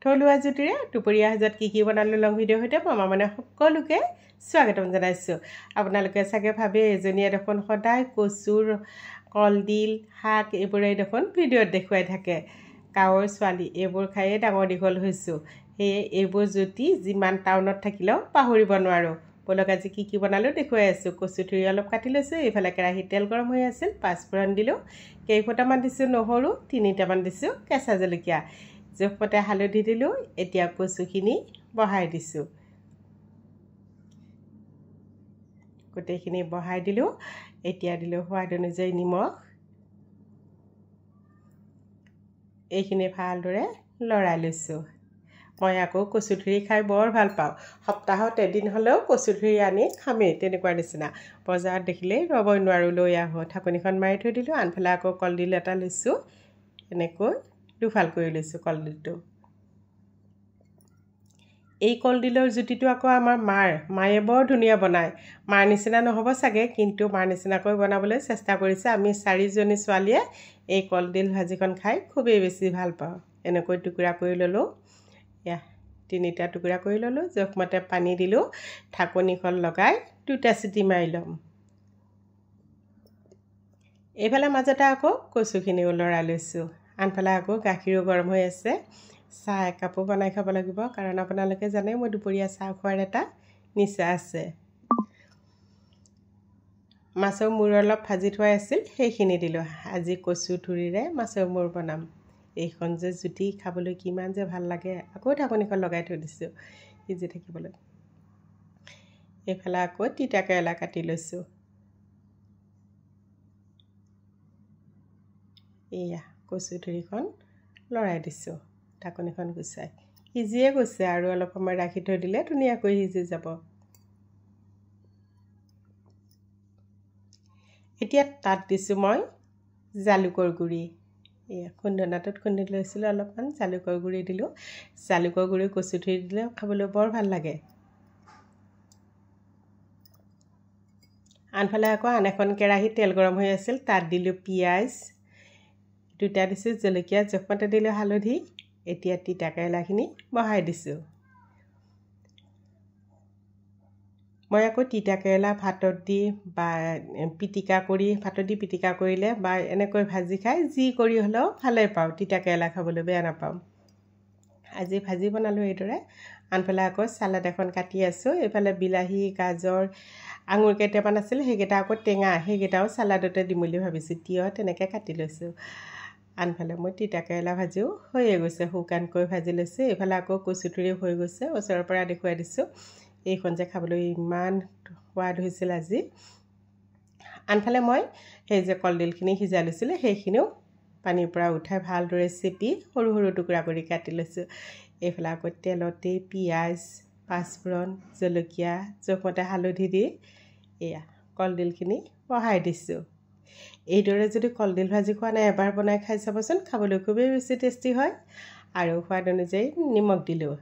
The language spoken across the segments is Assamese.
থলুৱা জুতিৰে দুপৰীয়া সাজত কি বনালো লং ভিডিঅ' সৈতে মই মানে সকলোকে স্বাগতম জনাইছোঁ। আপোনালোকে চাগে ভাবে এজনীয়ে দেখোন সদায় কচুৰ কলডিল শাক এইবোৰে দেখোন ভিডিঅ'ত দেখুৱাই থাকে। গাঁৱৰ ছোৱালী এইবোৰ খায়ে ডাঙৰ দীঘল হৈছোঁ। সেয়ে এইবোৰ জুতি যিমান টাউনত থাকিলেও পাহৰিব নোৱাৰোঁ। বলক আজি কি বনালোঁ দেখুৱাই আছোঁ। কচুথুৰি অলপ কাটি লৈছোঁ। এইফালে কেৰাহীত তেল গৰম হৈ আছিল, পাঁচফোৰণ দিলোঁ, কেইফোটামান দিছোঁ নহৰু, 3টামান দিছোঁ কেঁচা জলকীয়া, জোখমতে হালধি দিলোঁ। এতিয়া কচুখিনি বহাই দিছোঁ। গোটেইখিনি বহাই দিলোঁ। এতিয়া দিলোঁ সোৱাদ অনুযায়ী নিমখ। এইখিনি ভালদৰে লৰাই লৈছোঁ। মই আকৌ কচুথুৰি খাই বৰ ভাল পাওঁ। সপ্তাহত এদিন হ'লেও কচুথুৰি আনি খামেই, তেনেকুৱা নিচিনা। বজাৰত দেখিলেই ৰ'বই নোৱাৰোঁ, লৈ আহোঁ। ঢাকনিখন মাৰি থৈ দিলোঁ। আনফালে আকৌ কলডিল এটা লৈছোঁ। এনেকৈ দুফাল কৰি লৈছোঁ কলডিলটো। এই কলডিলৰ জুতিটো আকৌ আমাৰ মায়ে বৰ ধুনীয়া বনায়। মাৰ নিচিনা নহ'ব চাগে, কিন্তু মাৰ নিচিনাকৈ বনাবলৈ চেষ্টা কৰিছে। আমি 4জনী ছোৱালীয়ে এই কলডিল ভাজিখন খাই খুবেই বেছি ভাল পাওঁ। এনেকৈ টুকুৰা কৰি ল'লোঁ। 3টা টুকুৰা কৰি ল'লোঁ। জোখমতে পানী দিলোঁ। ঢাকনিখন লগাই 2টা চিটি মাৰি ল'ম। এইফালে মাজতে আকৌ কচুখিনিও লৰাই লৈছোঁ। আনফালে আকৌ গাখীৰো গৰম হৈ আছে। চাহ একাপো বনাই খাব লাগিব, কাৰণ আপোনালোকে জানে মই দুপৰীয়া চাহ খোৱাৰ এটা নিচা আছে। মাছৰ মূৰ অলপ ভাজি থোৱা আছিল, সেইখিনি দিলোঁ। আজি কচুথুৰিৰে মাছৰ মূৰ বনাম। এইখন যে জুতি খাবলৈ কিমান যে ভাল লাগে। আকৌ ঢাকনিখন লগাই থৈ দিছোঁ সিজি থাকিবলৈ। এইফালে আকৌ তিতা কেৰেলা কাটি লৈছোঁ। এয়া কচুথুৰিখন লৰাই দিছোঁ। ঢাকনিখন গুচাই সিজিয়ে গৈছে, আৰু অলপ সময় ৰাখি থৈ দিলে ধুনীয়াকৈ সিজি যাব। এতিয়া তাত দিছোঁ মই জালুকৰ গুড়ি। এয়া খুন্দনাটোত খুন্দি লৈছিলোঁ, অলপমান জালুকৰ গুড়ি দিলোঁ। জালুকৰ গুড়ি কচুথুৰি দিলে খাবলৈ বৰ ভাল লাগে। আনফালে আকৌ আন এখন কেৰাহীত তেল গৰম হৈ আছিল, তাত দিলোঁ পিঁয়াজ, 2টা দিছোঁ জলকীয়া, জোখমতে দিলোঁ হালধি। এতিয়া তিতা কেৰেলাখিনি বহাই দিছোঁ। মই আকৌ তিতা কেৰেলা ভাতত দি বা পিটিকা কৰি, ভাতত দি পিটিকা কৰিলে বা এনেকৈ ভাজি খাই যি কৰি হ'লেও ভালেই পাওঁ। তিতা কেৰেলা খাবলৈ বেয়া নাপাওঁ। আজি ভাজি বনালোঁ এইদৰে। আনফালে আকৌ চালাড এখন কাটি আছোঁ। এইফালে বিলাহী, গাজৰ, আঙুৰ কেইটামান আছিল, সেইকেইটা আকৌ টেঙা, সেইকেইটাও চালাডতে দিম বুলি ভাবিছোঁ। তিয়ঁহ তেনেকৈ কাটি লৈছোঁ। আনফালে মই তিতা কেৰেলা ভাজিও হৈয়ে গৈছে, শুকানকৈ ভাজি লৈছোঁ। এইফালে আকৌ কচুথুৰি হৈ গৈছে, ওচৰৰ পৰা দেখুৱাই দিছোঁ। এইখন যে খাবলৈ ইমান সোৱাদ হৈছিল আজি। আনফালে মই সেই যে কলডিলখিনি সিজাই লৈছিলোঁ, সেইখিনিও পানীৰ পৰা উঠাই ভালদৰে চেপি সৰু সৰু টুকুৰা কৰি কাটি লৈছোঁ। এইফালে আকৌ তেলতেই পিঁয়াজ, পাঁচফোৰণ, জলকীয়া, জোখমতে হালধি দি এয়া কলডিলখিনি বহাই দিছোঁ। এইদৰে যদি কলডিল ভাজি খোৱা নাই, এবাৰ বনাই খাই চাবচোন, খাবলৈ খুবেই বেছি টেষ্টি হয়। আৰু সোৱাদ অনুযায়ী নিমখ দিলোঁ।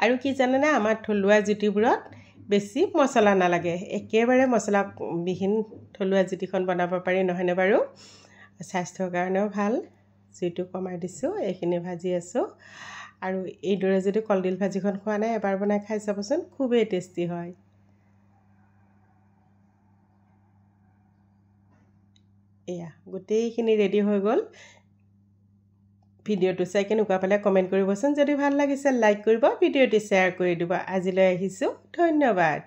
আৰু কি জানেনে, আমাৰ থলুৱা জুতিবোৰত বেছি মছলা নালাগে। একেবাৰে মছলাবিহীন থলুৱা জুতিখন বনাব পাৰি, নহয়নে বাৰু? স্বাস্থ্যৰ কাৰণেও ভাল। জুইটো কমাই দিছোঁ। এইখিনি ভাজি আছোঁ। আৰু এইদৰে যদি কলডিল ভাজিখন খোৱা নাই, এবাৰ বনাই খাই চাবচোন, খুবেই টেষ্টি হয়। এয়া গোটেইখিনি ৰেডি হৈ গ'ল। ভিডিঅ'টো চাই কেনেকুৱা পালে কমেণ্ট কৰিবচোন। যদি ভাল লাগিছে লাইক কৰিব, ভিডিঅ'টি শ্বেয়াৰ কৰি দিব। আজিলৈ আহিছোঁ, ধন্যবাদ।